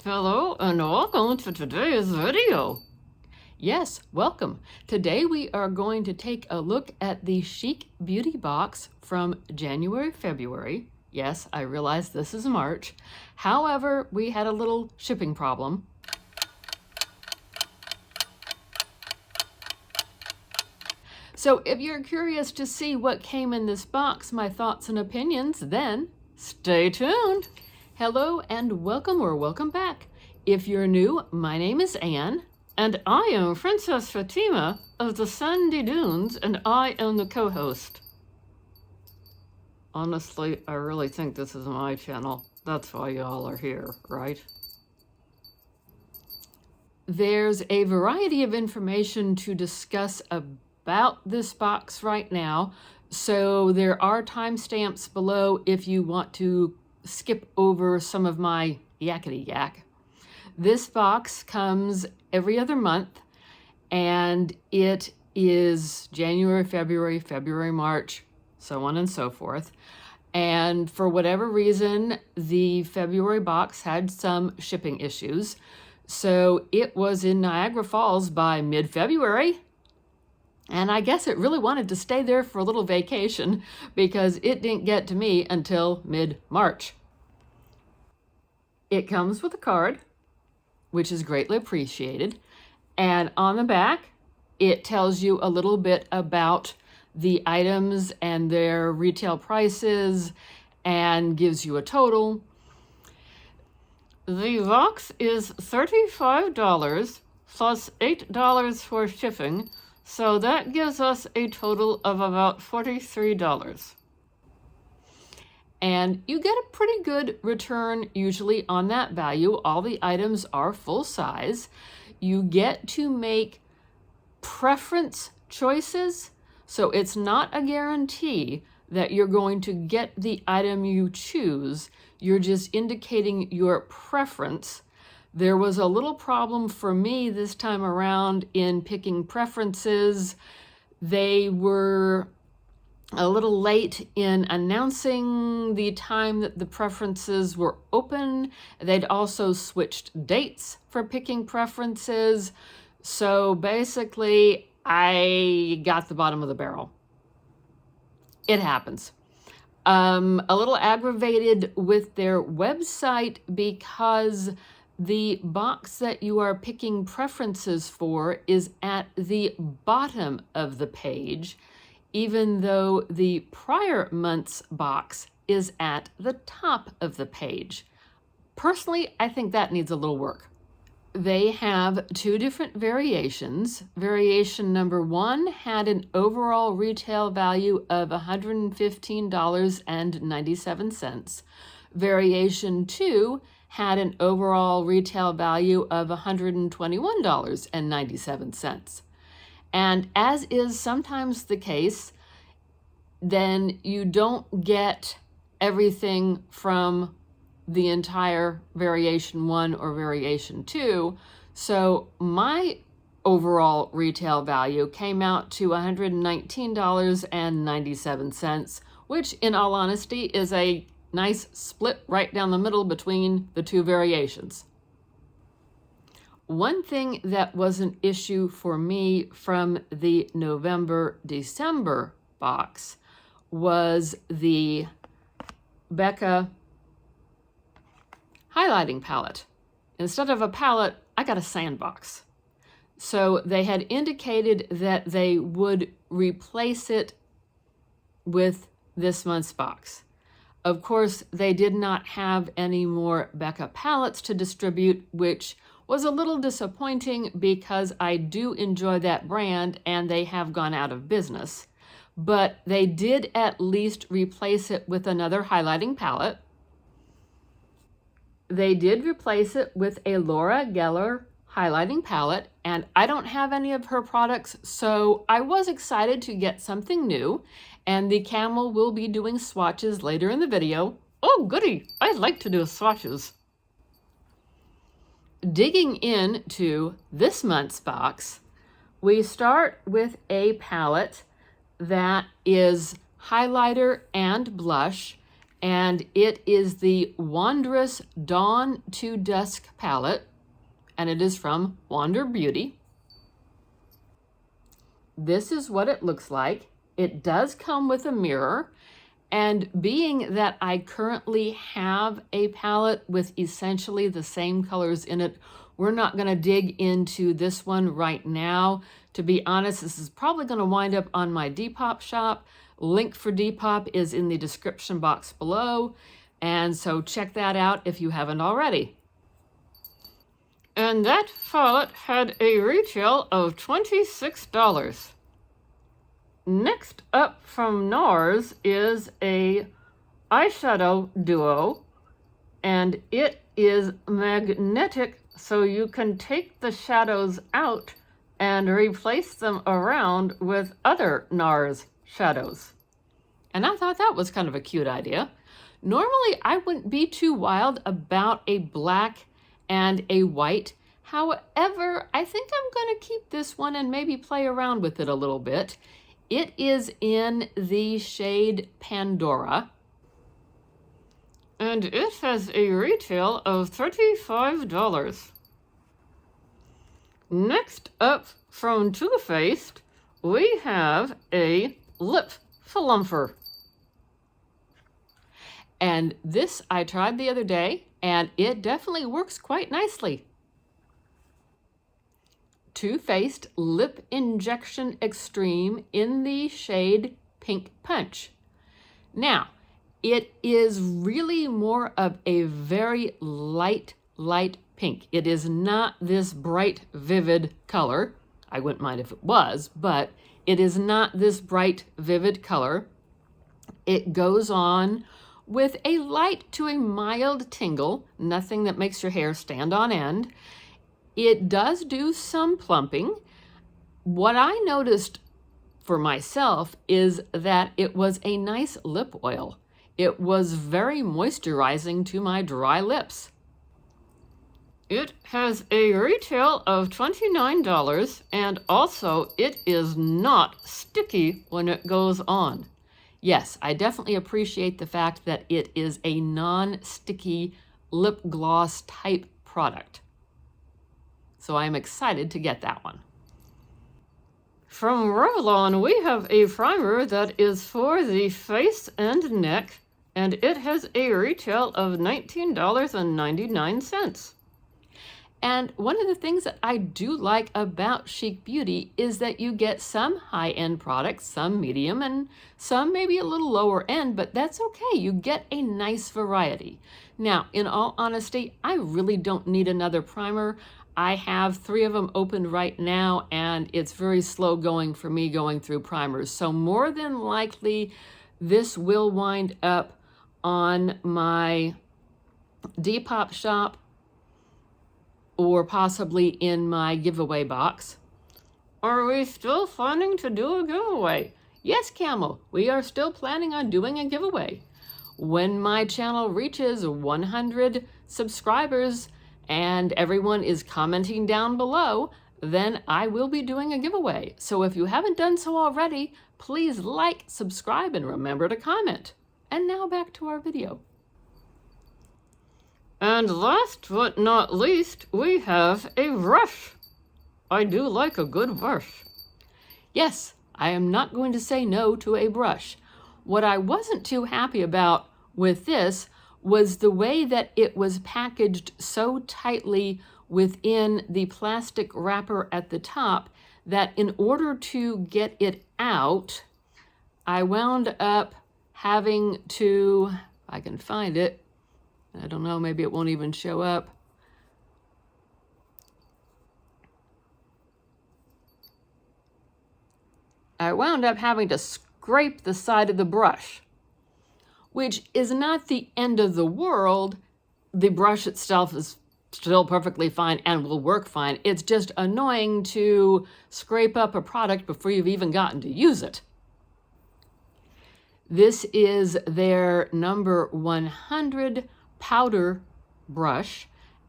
Hello and welcome to today's video. Yes, welcome. Today we are going to take a look at the Chic Beauty Box from January, February. Yes, I realize this is March. However, we had a little shipping problem. So if you're curious to see what came in this box, my thoughts and opinions, then stay tuned. Hello and welcome or welcome back. If you're new, my name is Anne, and I am Princess Fatima of the Sandy Dunes, and I am the co-host. Honestly, I really think this is my channel. That's why y'all are here, right? There's a variety of information to discuss about this box right now, so there are timestamps below if you want to skip over some of my yakety yak. This box comes every other month, and it is January, February, March, so on and so forth. And for whatever reason, the February box had some shipping issues. So it was in Niagara Falls by mid-February. And I guess it really wanted to stay there for a little vacation because it didn't get to me until mid-March. It comes with a card, which is greatly appreciated. And on the back, it tells you a little bit about the items and their retail prices and gives you a total. The box is $35 plus $8 for shipping. So that gives us a total of about $43. And you get a pretty good return usually on that value. All the items are full size. You get to make preference choices. So it's not a guarantee that you're going to get the item you choose. You're just indicating your preference. There was a little problem for me this time around in picking preferences. They were a little late in announcing the time that the preferences were open. They'd also switched dates for picking preferences. So basically, I got the bottom of the barrel. It happens. A little aggravated with their website because the box that you are picking preferences for is at the bottom of the page, even though the prior month's box is at the top of the page. Personally, I think that needs a little work. They have two different variations. Variation number 1 had an overall retail value of $115.97. Variation 2 had an overall retail value of $121.97. And as is sometimes the case, then you don't get everything from the entire variation 1 or variation 2. So my overall retail value came out to $119.97, which in all honesty is a nice split right down the middle between the two variations. One thing that was an issue for me from the November-December box was the Becca highlighting palette. Instead of a palette, I got a sandbox. So they had indicated that they would replace it with this month's box. Of course, they did not have any more Becca palettes to distribute, which was a little disappointing because I do enjoy that brand and they have gone out of business. But they did at least replace it with another highlighting palette. They did replace it with a Laura Geller highlighting palette, and I don't have any of her products, so I was excited to get something new, and the Camel will be doing swatches later in the video. Oh, goody! I like to do swatches. Digging into this month's box, we start with a palette that is highlighter and blush, and it is the Wondrous Dawn to Dusk palette, and it is from Wander Beauty. This is what it looks like. It does come with a mirror, and being that I currently have a palette with essentially the same colors in it, we're not going to dig into this one right now. To be honest, this is probably going to wind up on my Depop shop. Link for Depop is in the description box below, and so check that out if you haven't already. And that palette had a retail of $26. Next up from Nars is a eyeshadow duo, and it is magnetic, so you can take the shadows out and replace them around with other Nars shadows. And I thought that was kind of a cute idea. Normally, I wouldn't be too wild about a black and a white. However, I think I'm going to keep this one and maybe play around with it a little bit. It is in the shade Pandora, and it has a retail of $35. Next up from Too Faced, we have a lip flumper. And this I tried the other day, and it definitely works quite nicely. Too Faced Lip Injection Extreme in the shade Pink Punch. Now, it is really more of a very light pink. It is not this bright, vivid color. I wouldn't mind if it was, but it is not this bright, vivid color. It goes on with a light to a mild tingle, nothing that makes your hair stand on end. It does do some plumping. What I noticed for myself is that it was a nice lip oil. It was very moisturizing to my dry lips. It has a retail of $29, and also it is not sticky when it goes on. Yes, I definitely appreciate the fact that it is a non-sticky lip gloss type product. So I'm excited to get that one. From Revlon, we have a primer that is for the face and neck, and it has a retail of $19.99. And one of the things that I do like about Chic Beauty is that you get some high-end products, some medium, and some maybe a little lower end, but that's okay. You get a nice variety. Now, in all honesty, I really don't need another primer. I have 3 of them open right now, and it's very slow going for me going through primers. So more than likely, this will wind up on my Depop shop or possibly in my giveaway box. Are we still planning to do a giveaway? Yes, Camel, we are still planning on doing a giveaway. When my channel reaches 100 subscribers and everyone is commenting down below, then I will be doing a giveaway. So if you haven't done so already, please like, subscribe, and remember to comment. And now back to our video. And last but not least, we have a brush. I do like a good brush. Yes, I am not going to say no to a brush. What I wasn't too happy about with this was the way that it was packaged so tightly within the plastic wrapper at the top that in order to get it out, I wound up having to, if I can find it, I don't know, maybe it won't even show up. I wound up having to scrape the side of the brush, which is not the end of the world. The brush itself is still perfectly fine and will work fine. It's just annoying to scrape up a product before you've even gotten to use it. This is their number 100 powder brush,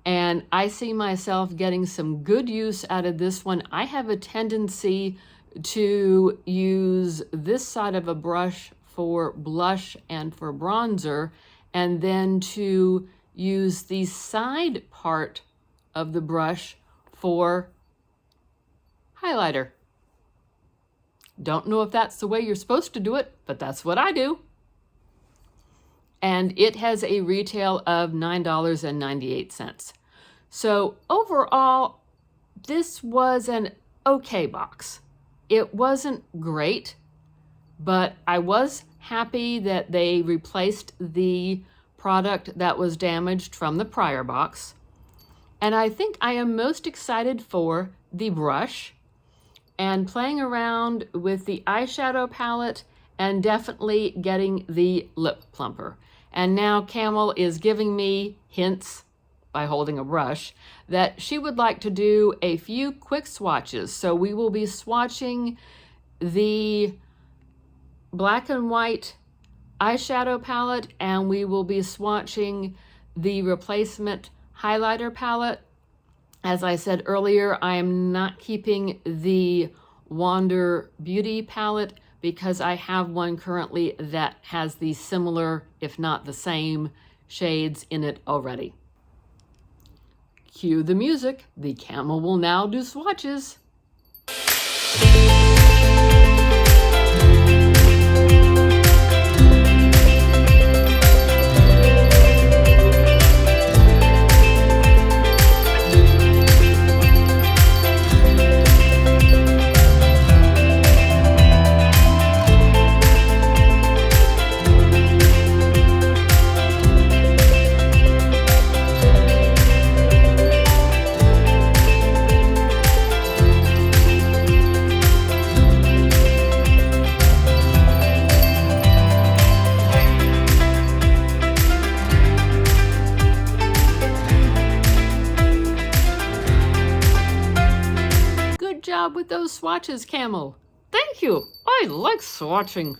and I see myself getting some good use out of this one. I have a tendency to use this side of a brush for blush and for bronzer, and then to use the side part of the brush for highlighter. Don't know if that's the way you're supposed to do it, but that's what I do. And it has a retail of $9.98. So overall, this was an okay box. It wasn't great, but I was happy that they replaced the product that was damaged from the prior box. And I think I am most excited for the brush and playing around with the eyeshadow palette and definitely getting the lip plumper. And now Camel is giving me hints by holding a brush that she would like to do a few quick swatches. So we will be swatching the black and white eyeshadow palette, and we will be swatching the replacement highlighter palette. As I said earlier, I am not keeping the Wander Beauty palette because I have one currently that has the similar, if not the same, shades in it already. Cue the music. The Camel will now do swatches. With those swatches, Camel. Thank you. I like swatching.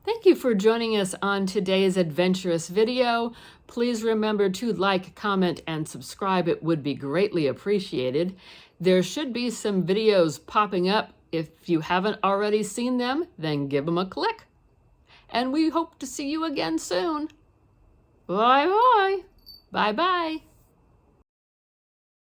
Thank you for joining us on today's adventurous video. Please remember to like, comment, and subscribe. It would be greatly appreciated. There should be some videos popping up. If you haven't already seen them, then give them a click. And we hope to see you again soon. Bye-bye. Bye-bye.